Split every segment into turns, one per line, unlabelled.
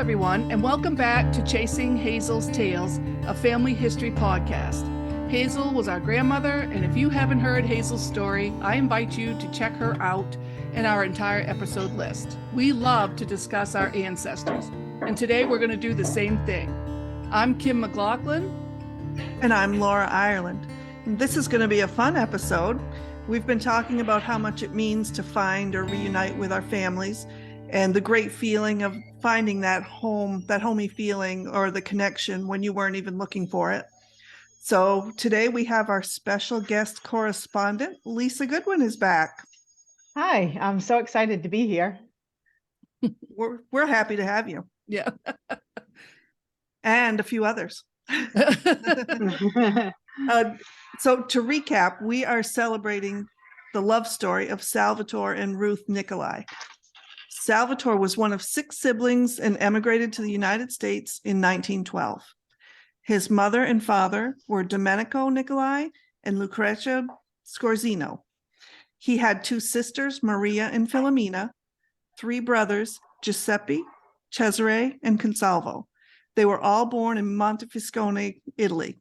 everyone, and welcome back to Chasing Hazel's Tales, a family history podcast. Hazel was our grandmother, and if you haven't heard Hazel's story, I invite you to check her out in our entire episode list. We love to discuss our ancestors, and today we're going to do the same thing. I'm Kim McLaughlin.
And I'm Laura Ireland. This is going to be a fun episode. We've been talking about how much it means to find or reunite with our families, and the great feeling of finding that home, that homey feeling or the connection when you weren't even looking for it. So today we have our special guest correspondent, Lisa Goodwin, is back.
Hi, I'm so excited to be here.
We're happy to have you.
Yeah.
And a few others. So to recap, we are celebrating the love story of Salvatore and Ruth Nicolai. Salvatore was one of 6 siblings and emigrated to the United States in 1912. His mother and father were Domenico Nicolai and Lucrezia Scorzino. He had 2 sisters, Maria and Filomena, 3 brothers, Giuseppe, Cesare, and Consalvo. They were all born in Montefiscone, Italy.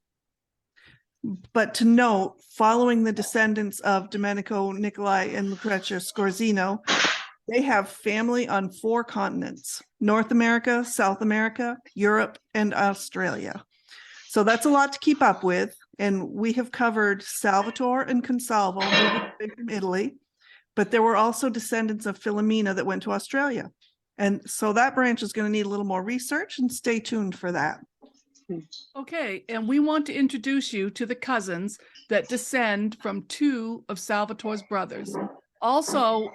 But to note, following the descendants of Domenico Nicolai and Lucrezia Scorzino, they have family on 4 continents: North America, South America, Europe, and Australia. So that's a lot to keep up with. And we have covered Salvatore and Consalvo moving from Italy, but there were also descendants of Filomena that went to Australia. And so that branch is going to need a little more research, and stay tuned for that.
Okay, and we want to introduce you to the cousins that descend from 2 of Salvatore's brothers. Also,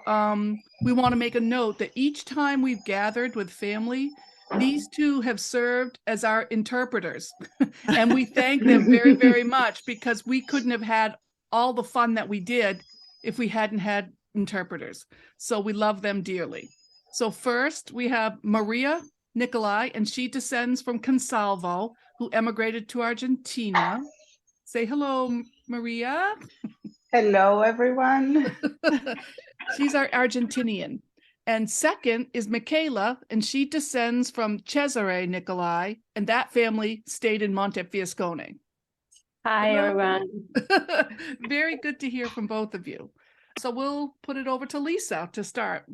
we want to make a note that each time we've gathered with family, these 2 have served as our interpreters. And we thank them very, very much, because we couldn't have had all the fun that we did if we hadn't had interpreters. So we love them dearly. So first we have Maria Nicolai, and she descends from Consalvo, who emigrated to Argentina. Say hello, Maria.
Hello, everyone.
She's our Argentinian. And second is Michela, and she descends from Cesare Nicolai, and that family stayed in Montefiscone.
Hi, everyone.
Very good to hear from both of you. So we'll put it over to Lisa to start.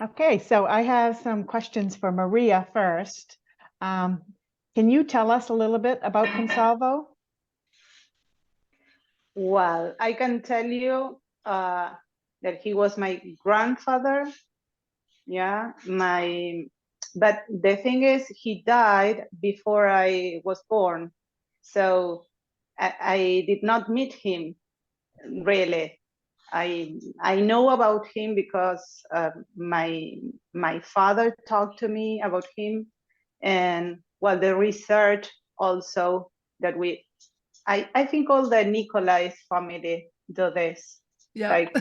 Okay, so I have some questions for Maria first. Can you tell us a little bit about Consalvo?
Well, I can tell you that he was my grandfather. Yeah, but the thing is, he died before I was born. So I did not meet him, really. I know about him because my father talked to me about him, and well, the research also that I think all the Nicolai's family do this.
Yeah.
Like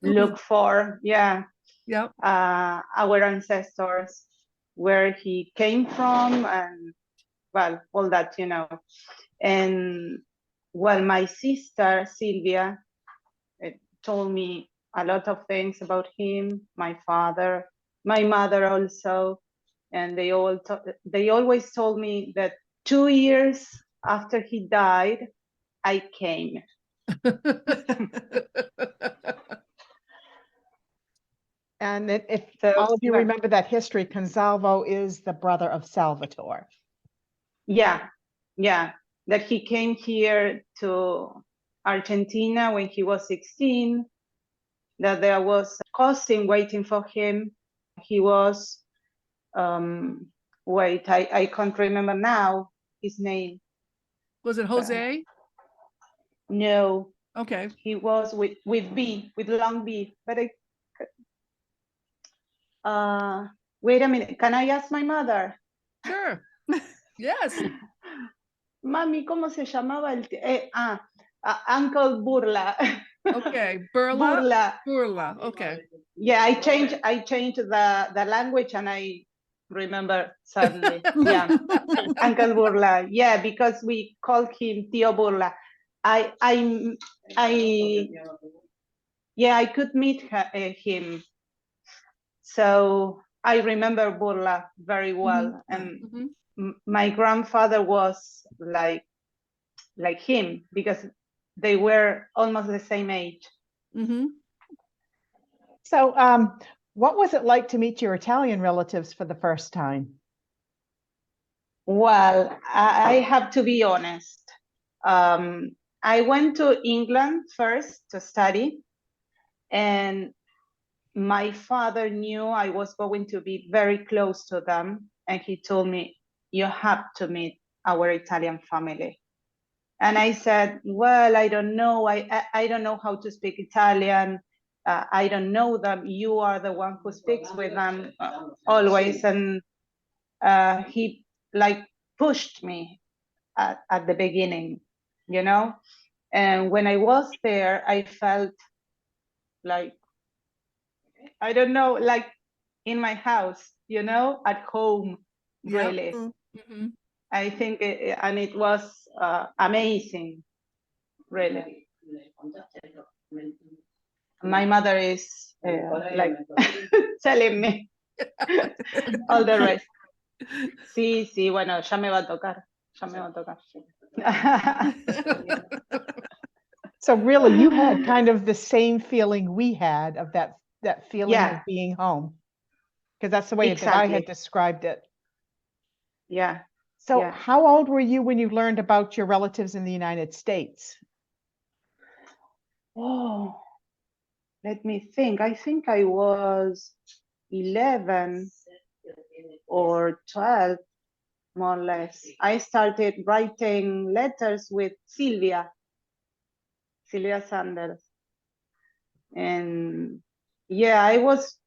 look for our ancestors, where he came from, and well, all that, you know. And well, my sister Sylvia told me a lot of things about him, my father, my mother also, and they always told me that 2 years after he died, I came.
And if all of you remember that history, Consalvo is the brother of Salvatore.
Yeah, that he came here to Argentina when he was 16, that there was a cousin waiting for him. He was, I can't remember now his name.
Was it Jose?
No.
Okay.
He was with long B, but wait a minute, can I ask my mother?
Sure. Yes.
Mami, ¿cómo se llamaba Uncle Burla?
Okay, Burla. Okay.
Yeah, I changed the language, and I remember suddenly. Yeah, Uncle Burla. Yeah, because we called him Tío Burla. I could meet him. So I remember Burla very well, and
Mhm.
my grandfather was like him because they were almost the same age.
Mhm.
So, what was it like to meet your Italian relatives for the first time?
Well, I have to be honest. I went to England first to study, and my father knew I was going to be very close to them, and he told me, "You have to meet our Italian family." And I said, "Well, I don't know. I don't know how to speak Italian. I don't know them. You are the one who speaks with them always." And he like pushed me at the beginning, you know. And when I was there, I felt like, I don't know, like in my house, you know, at home,
Yep.
really.
Mhm.
I think, and it was amazing, really. My mother is like telling me all the rest. Sí, sí, bueno, ya me va a tocar, ya me va a tocar.
So really, you had kind of the same feeling we had of that feeling
Yeah.
of being home, because that's the way that I had
Exactly.
described it.
Yeah.
So
Yeah.
how old were you when you learned about your relatives in the United States?
Oh, let me think. I think I was 11 or 12, more or less. I started writing letters with Sylvia Sanders. And yeah, I was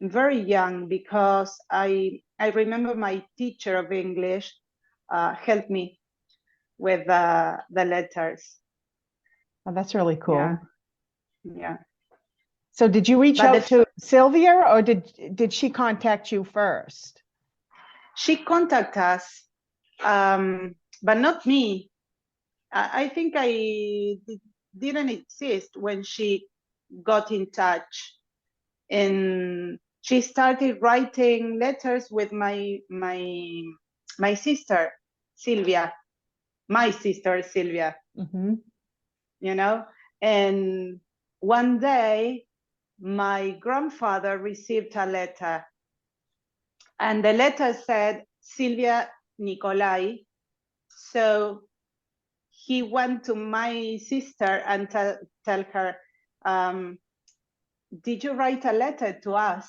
very young because I remember my teacher of English helped me with the letters.
Oh, that's really cool.
Yeah.
So did you reach
But
out to Sylvia, or did she contact you first?
she contacted us, but not me. I think I didn't exist when she got in touch, and she started writing letters with my sister Sylvia,
Mm-hmm.
you know. And one day, my grandfather received a letter, and the letter said Sylvia Nicolai. So he went to my sister and tell her, "Did you write a letter to us?"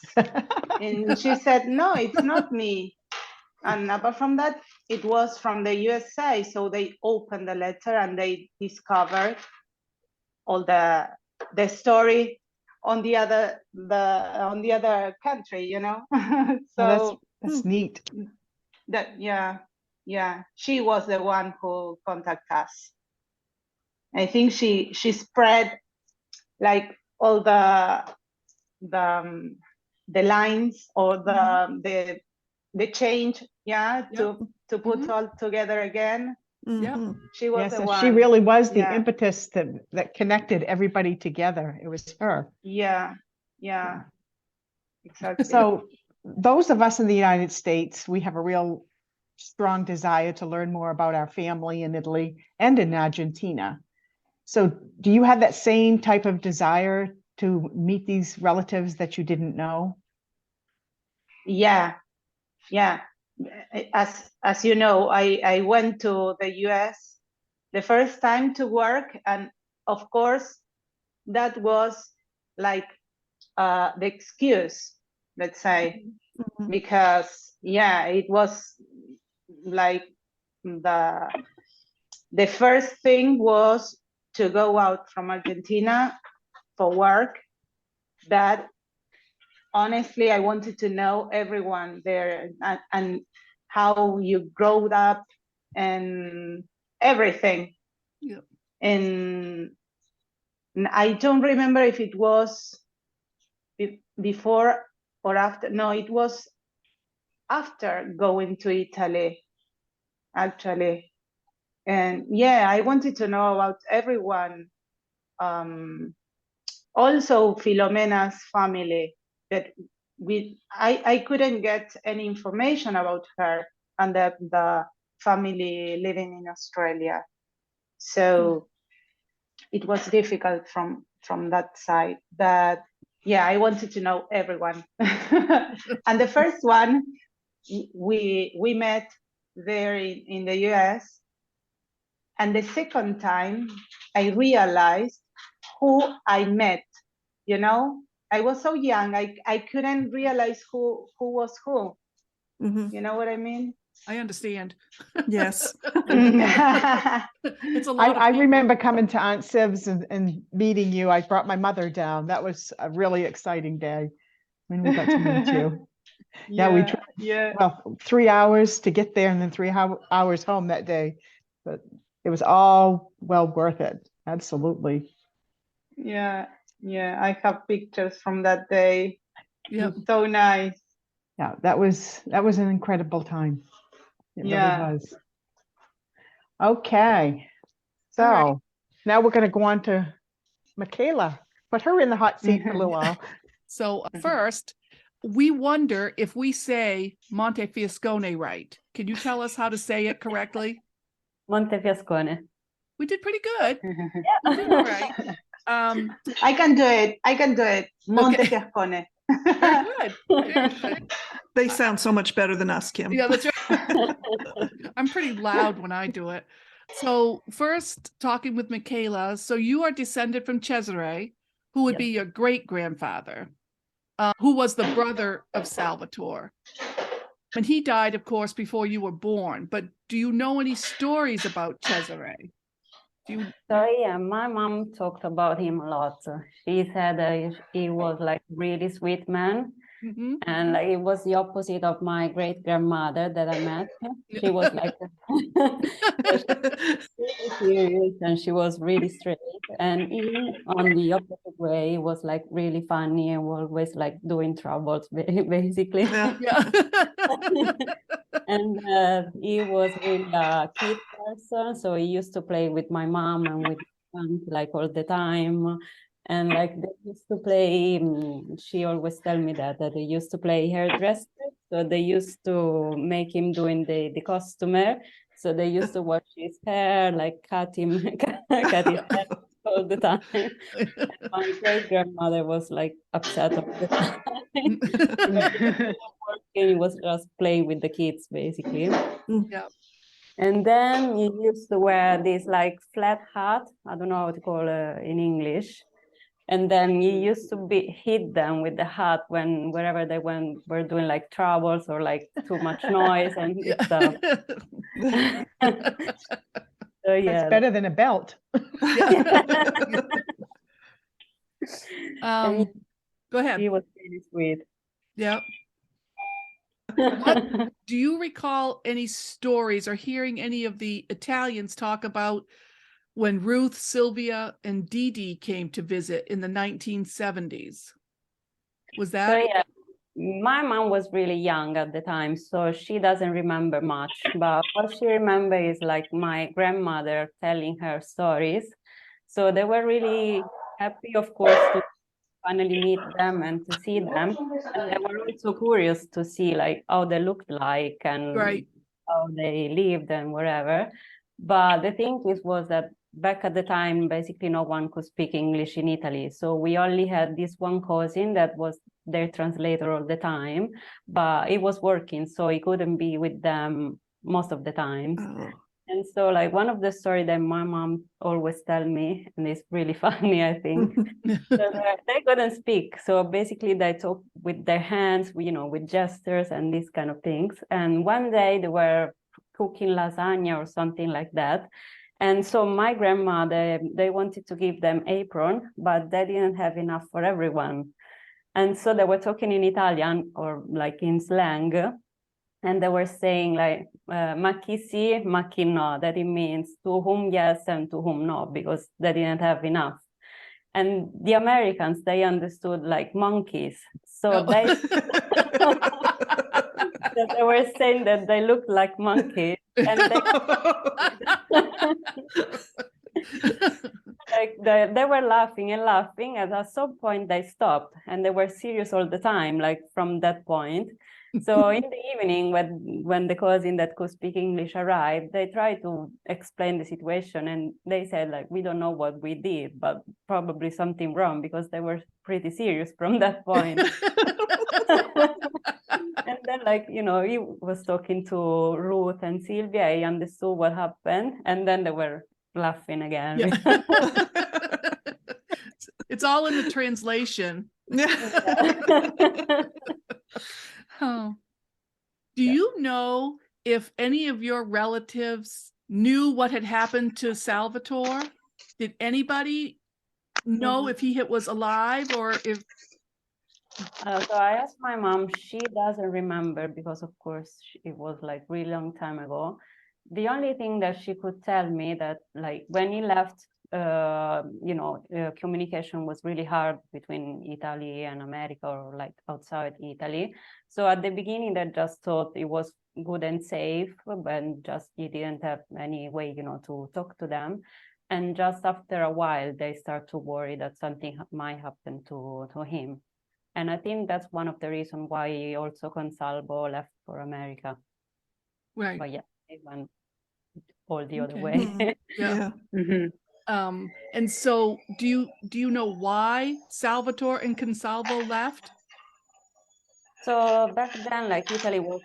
And she said, "No, it's not me." And apart from that, it was from the USA. So they opened the letter and they discovered all the story on the other country, you know.
Oh,
So
that's neat.
that, yeah, she was the one who contacted us. I think she spread like all the lines or the change, yeah,
Yep.
to put
Mhm.
all together again.
Yep.
She was
Yeah,
the
so
one.
she really was the
Yeah.
impetus that connected everybody together. It was her.
Yeah, exactly.
So those of us in the United States, we have a real strong desire to learn more about our family in Italy and in Argentina. So do you have that same type of desire to meet these relatives that you didn't know?
Yeah. As you know, I went to the US the first time to work, and of course that was like the excuse, let's say, because yeah, it was like the first thing was to go out from Argentina for work. That honestly, I wanted to know everyone there and how you grew up and everything.
Yep.
And I don't remember if it was before or after. No, it was after going to Italy, actually. And yeah, I wanted to know about everyone. Also Filomena's family, that I couldn't get any information about her and the family living in Australia. So it was difficult from that side. But yeah, I wanted to know everyone. And the first one, we met there in the US. And the second time, I realized who I met. You know, I was so young, I couldn't realize who was who.
Mhm.
You know what I mean?
I understand.
Yes.
It's a lot of
I
people.
remember coming to Aunt Siv's and meeting you. I brought my mother down. That was a really exciting day when we got to meet you. Yeah, we drove,
yeah.
well, 3 hours to get there and then 3 hours home that day. But it was all well worth it. Absolutely.
Yeah, I have pictures from that day.
Yep.
So nice.
Yeah, that was an incredible time. It
Yeah.
really was. Okay. So
All right.
now we're going to go on to Michela. Put her in the hot seat for a little while.
So first, we wonder if we say Montefiascone right. Can you tell us how to say it correctly?
Montefiascone.
We did pretty good. We did all right.
I can do it. Montefiascone.
Very good. Very good.
They sound so much better than us, Kim.
Yeah, that's right. I'm pretty loud when I do it. So first, talking with Michela. So you are descended from Cesare, who would
Yes.
be your great grandfather, who was the brother of Salvatore. And he died, of course, before you were born. But do you know any stories about Cesare? Do you?
So yeah, my mom talked about him a lot. She said he was like really sweet man,
Mhm.
and like, it was the opposite of my great grandmother that I met. She was like really serious, and she was really straight. And he, on the opposite way, he was like really funny and always like doing troubles, basically.
Yeah.
Yeah.
And he was really a kid person, so he used to play with my mom and with my aunt like all the time. And like they used to play, she always tell me that they used to play hairdresser. So they used to make him doing the customer. So they used to wash his hair, like cut him, cut his hair all the time. And my great grandmother was like upset all the time. He was just playing with the kids, basically.
Yeah.
And then he used to wear this like flat hat. I don't know how to call it in English. And then he used to hit them with the hat wherever they were doing like troubles or like too much noise and
Yeah.
stuff. So yeah.
That's better than a belt.
Go ahead.
He was really sweet.
Yeah. Do you recall any stories or hearing any of the Italians talk about when Ruth, Sylvia, and Dee Dee came to visit in the 1970s? Was
So
that?
yeah, my mom was really young at the time, so she doesn't remember much. But what she remembers is like my grandmother telling her stories. So they were really happy, of course, to finally meet them and to see them. And they were also curious to see like how they looked like and
Right.
how they lived and whatever. But the thing was that back at the time, basically no one could speak English in Italy. So we only had this one cousin that was their translator all the time, but it was working, so he couldn't be with them most of the times.
Oh.
And so like one of the stories that my mom always tell me, and it's really funny, I think, they couldn't speak. So basically they talk with their hands, with gestures and these kind of things. And one day they were cooking lasagna or something like that. And so my grandmother, they wanted to give them apron, but they didn't have enough for everyone. And so they were talking in Italian or like in slang. And they were saying like, ma chi sì, ma chi no, that it means to whom yes and to whom no, because they didn't have enough. And the Americans, they understood like monkeys. So they were saying that they looked like monkeys. And like they were laughing and laughing, and at some point they stopped, and they were serious all the time, like from that point. So in the evening, when the cousin that could speak English arrived, they tried to explain the situation, and they said, like, we don't know what we did, but probably something wrong, because they were pretty serious from that point. And then, like, you know, he was talking to Ruth and Sylvia, he understood what happened, and then they were laughing again.
Yeah. It's all in the translation. Oh. Do you know if any of your relatives knew what had happened to Salvatore? Did anybody know if he was alive, or if?
So I asked my mom, she doesn't remember, because of course it was like really long time ago. The only thing that she could tell me that, like, when he left, you know, communication was really hard between Italy and America, or like outside Italy. So at the beginning, they just thought it was good and safe, but just he didn't have any way, you know, to talk to them. And just after a while, they start to worry that something might happen to him. And I think that's one of the reasons why also Consalvo left for America.
Right.
But yeah, it went all the other
Okay.
way.
Yeah.
Mhm.
And so do you know why Salvatore and Consalvo left?
So back then, like, Italy was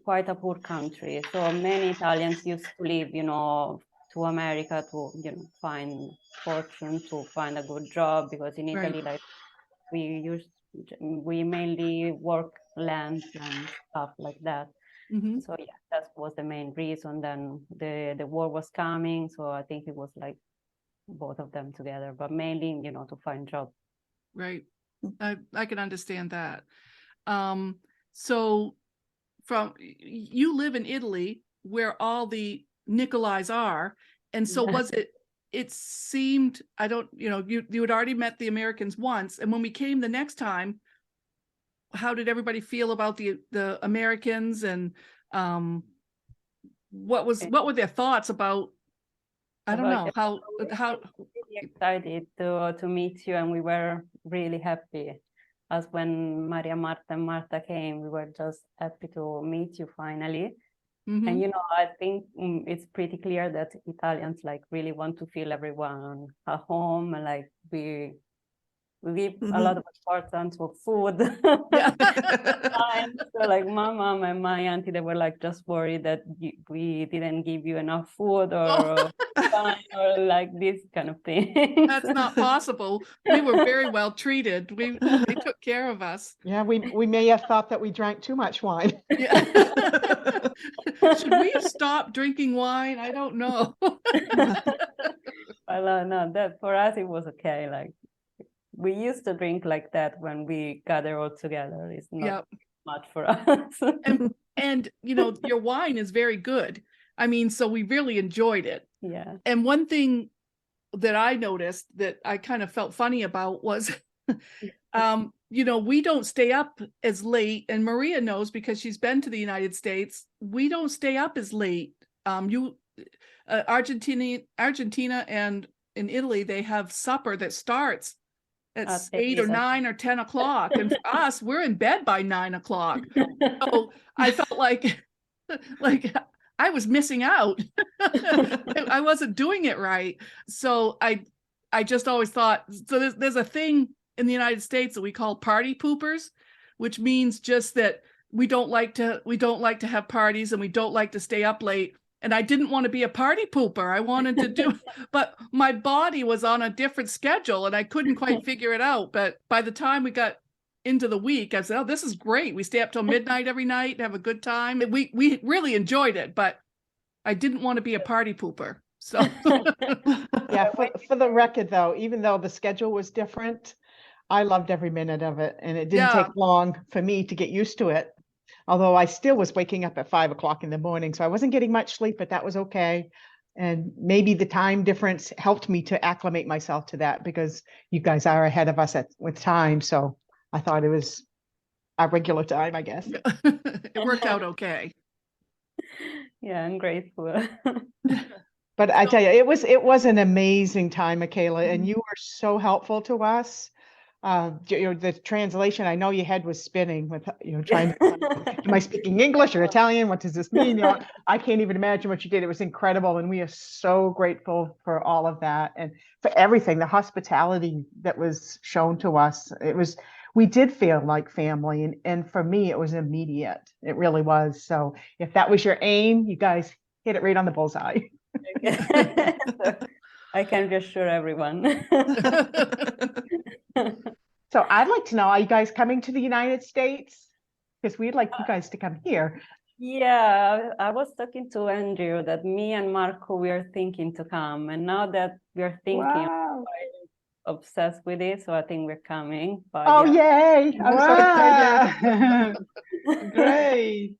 quite a poor country. So many Italians used to leave, you know, to America to, you know, find fortune, to find a good job, because in Italy,
Right.
like, we mainly work land and stuff like that.
Mhm.
So yeah, that was the main reason. Then the war was coming, so I think it was like both of them together, but mainly, you know, to find jobs.
Right. I can understand that. So you live in Italy, where all the Nicolais are, and so
Yeah.
it seemed, I don't, you know, you had already met the Americans once, and when we came the next time, how did everybody feel about the Americans, and what were their thoughts about, I don't know, how
Really excited to meet you, and we were really happy. As when Maria Marta and Marta came, we were just happy to meet you finally.
Mhm.
And you know, I think it's pretty clear that Italians, like, really want to feel everyone at home, and like we give a lot of importance for food.
Yeah.
So like my mom and my auntie, they were like just worried that we didn't give you enough food, or wine, or like this kind of thing.
That's not possible. We were very well treated. They took care of us.
Yeah, we may have thought that we drank too much wine.
Yeah. Should we have stopped drinking wine? I don't know.
Well, no, that for us it was okay. Like, we used to drink like that when we gather all together. It's not
Yep.
much for us.
And you know, your wine is very good. I mean, so we really enjoyed it.
Yeah.
And one thing that I noticed that I kind of felt funny about was, you know, we don't stay up as late, and Maria knows because she's been to the United States. We don't stay up as late. Argentina and in Italy, they have supper that starts at 8 or 9 or 10 o'clock, and for us, we're in bed by 9 o'clock. So I felt like I was missing out. I wasn't doing it right. So I just always thought, so there's a thing in the United States that we call party poopers, which means just that we don't like to have parties, and we don't like to stay up late. And I didn't want to be a party pooper. I wanted to do, but my body was on a different schedule, and I couldn't quite figure it out. But by the time we got into the week, I said, oh, this is great. We stay up till midnight every night, have a good time. We really enjoyed it, but I didn't want to be a party pooper. So
Yeah, for the record though, even though the schedule was different, I loved every minute of it, and it didn't take long for me to get used to it. Although I still was waking up at 5 o'clock in the morning, so I wasn't getting much sleep, but that was okay. And maybe the time difference helped me to acclimate myself to that, because you guys are ahead of us with time. So I thought it was our regular time, I guess.
it worked out okay.
Yeah, I'm grateful.
But I
So-
tell you, it was an amazing time, Michela, and you were so helpful to us. The translation I know your head was spinning with trying to am I speaking English or Italian? What does this mean? I can't even imagine what you did. It was incredible, and we are so grateful for all of that and for everything, the hospitality that was shown to us. We did feel like family, and for me, it was immediate. It really was. So if that was your aim, you guys hit it right on the bullseye.
So I can reassure everyone.
So I'd like to know, are you guys coming to the United States? Because we'd like you guys to come here.
Yeah, I was talking to Andrew that me and Marco, we are thinking to come. And now that we're thinking,
Wow.
I'm obsessed with it. So I think we're coming. But
Oh,
yeah.
yay. I'm so excited.
Wow. Great.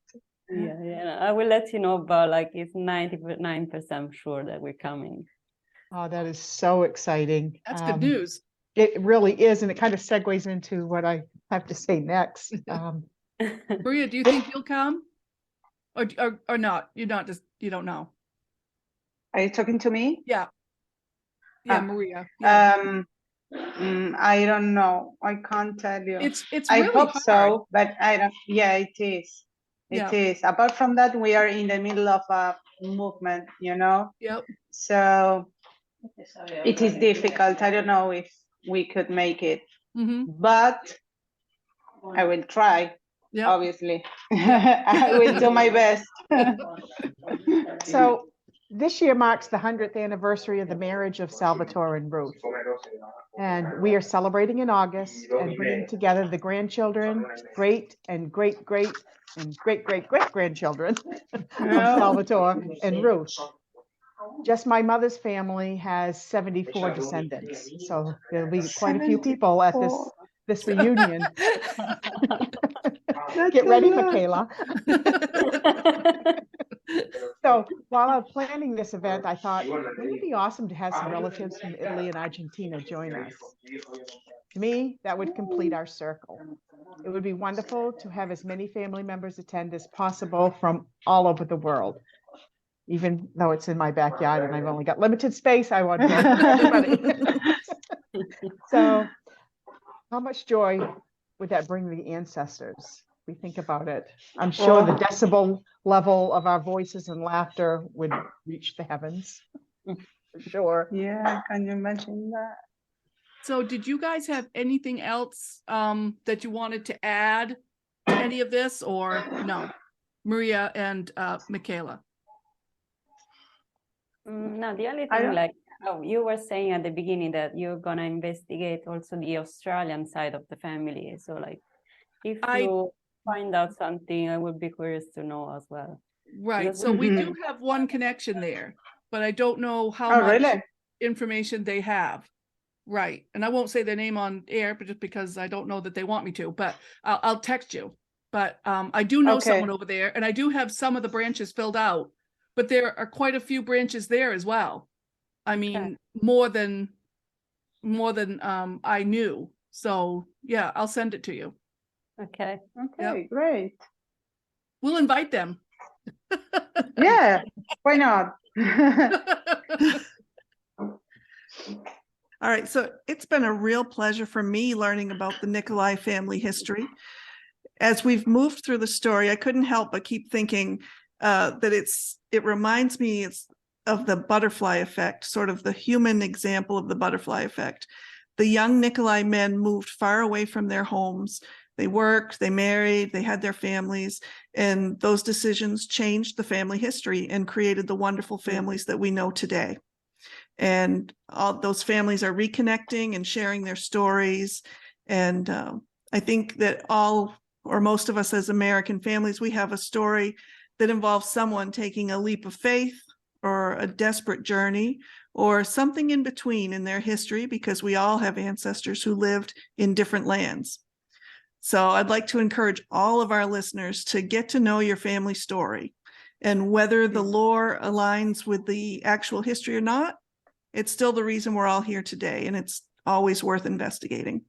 Yeah. I will let you know, but like it's 99% sure that we're coming.
Oh, that is so exciting.
That's good news.
It really is. And it kind of segues into what I have to say next.
Maria, do you think you'll come? Or not? You don't know.
Are you talking to me?
Yeah.
Ah.
Maria. Yeah.
I don't know. I can't tell you.
It's
I
really
hope
hard.
so, but I don't. Yeah, it is.
Yeah.
It is. Apart from that, we are in the middle of a movement,
Yep.
So it is difficult. I don't know if we could make it, but I will try.
Yep.
Obviously, I will do my best.
So this year marks the 100th anniversary of the marriage of Salvatore and Ruth. And we are celebrating in August and bringing together the grandchildren, great and great grandchildren of Salvatore and Ruth. Just my mother's family has 74 descendants. So there'll be quite a few people at this reunion. Get ready, Michela. So while I'm planning this event, I thought, wouldn't it be awesome to have some relatives from Italy and Argentina join us? To me, that would complete our circle. It would be wonderful to have as many family members attend as possible from all over the world. Even though it's in my backyard and I've only got limited space, I want to welcome everybody. So how much joy would that bring the ancestors? We think about it. I'm sure the decibel level of our voices and laughter would reach the heavens. For sure.
Yeah, can you imagine that?
So did you guys have anything else that you wanted to add to any of this, or no? Maria and Michela.
No, the only thing, you were saying at the beginning that you're gonna investigate also the Australian side of the family. So if you find out something, I would be curious to know as well.
Right. So we do have one connection there, but I don't know how much information they have. Right. And I won't say their name on air, but just because I don't know that they want me to, but I'll text you. But I do know someone over there, and I do have some of the branches filled out, but there are quite a few branches there as well. I mean, more than I knew. So yeah, I'll send it to you.
Okay.
Okay, great.
We'll invite them.
Yeah, why not?
All right, so it's been a real pleasure for me learning about the Nicolai family history. As we've moved through the story, I couldn't help but keep thinking that it reminds me of the butterfly effect, sort of the human example of the butterfly effect. The young Nicolai men moved far away from their homes. They worked, they married, they had their families, and those decisions changed the family history and created the wonderful families that we know today. And all those families are reconnecting and sharing their stories. And I think that most of us as American families, we have a story that involves someone taking a leap of faith or a desperate journey or something in between in their history, because we all have ancestors who lived in different lands. So I'd like to encourage all of our listeners to get to know your family story, and whether the lore aligns with the actual history or not, it's still the reason we're all here today, and it's always worth investigating.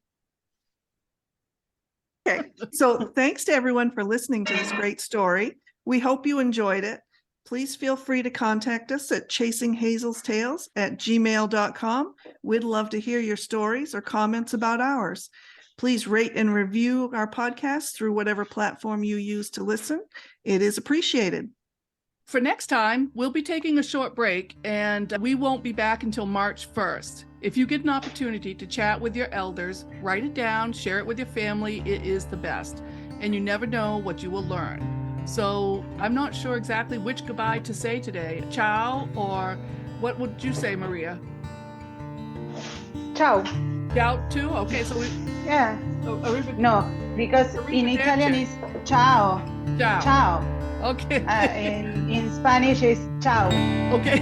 Okay, so thanks to everyone for listening to this great story. We hope you enjoyed it. please feel free to contact us at chasinghazelsTales@gmail.com. We'd love to hear your stories or comments about ours. Please rate and review our podcast through whatever platform you use to listen. It is appreciated.
For next time, we'll be taking a short break and we won't be back until March 1st. If you get an opportunity to chat with your elders, write it down, share it with your family. It is the best. And you never know what you will learn. So I'm not sure exactly which goodbye to say today. Ciao, or what would you say, Maria?
Ciao.
Ciao too? Okay, so we...
Yeah.
Arrivederci.
No, because in Italian it's ciao.
Ciao.
Ciao.
Okay.
In Spanish it's ciao.
Okay.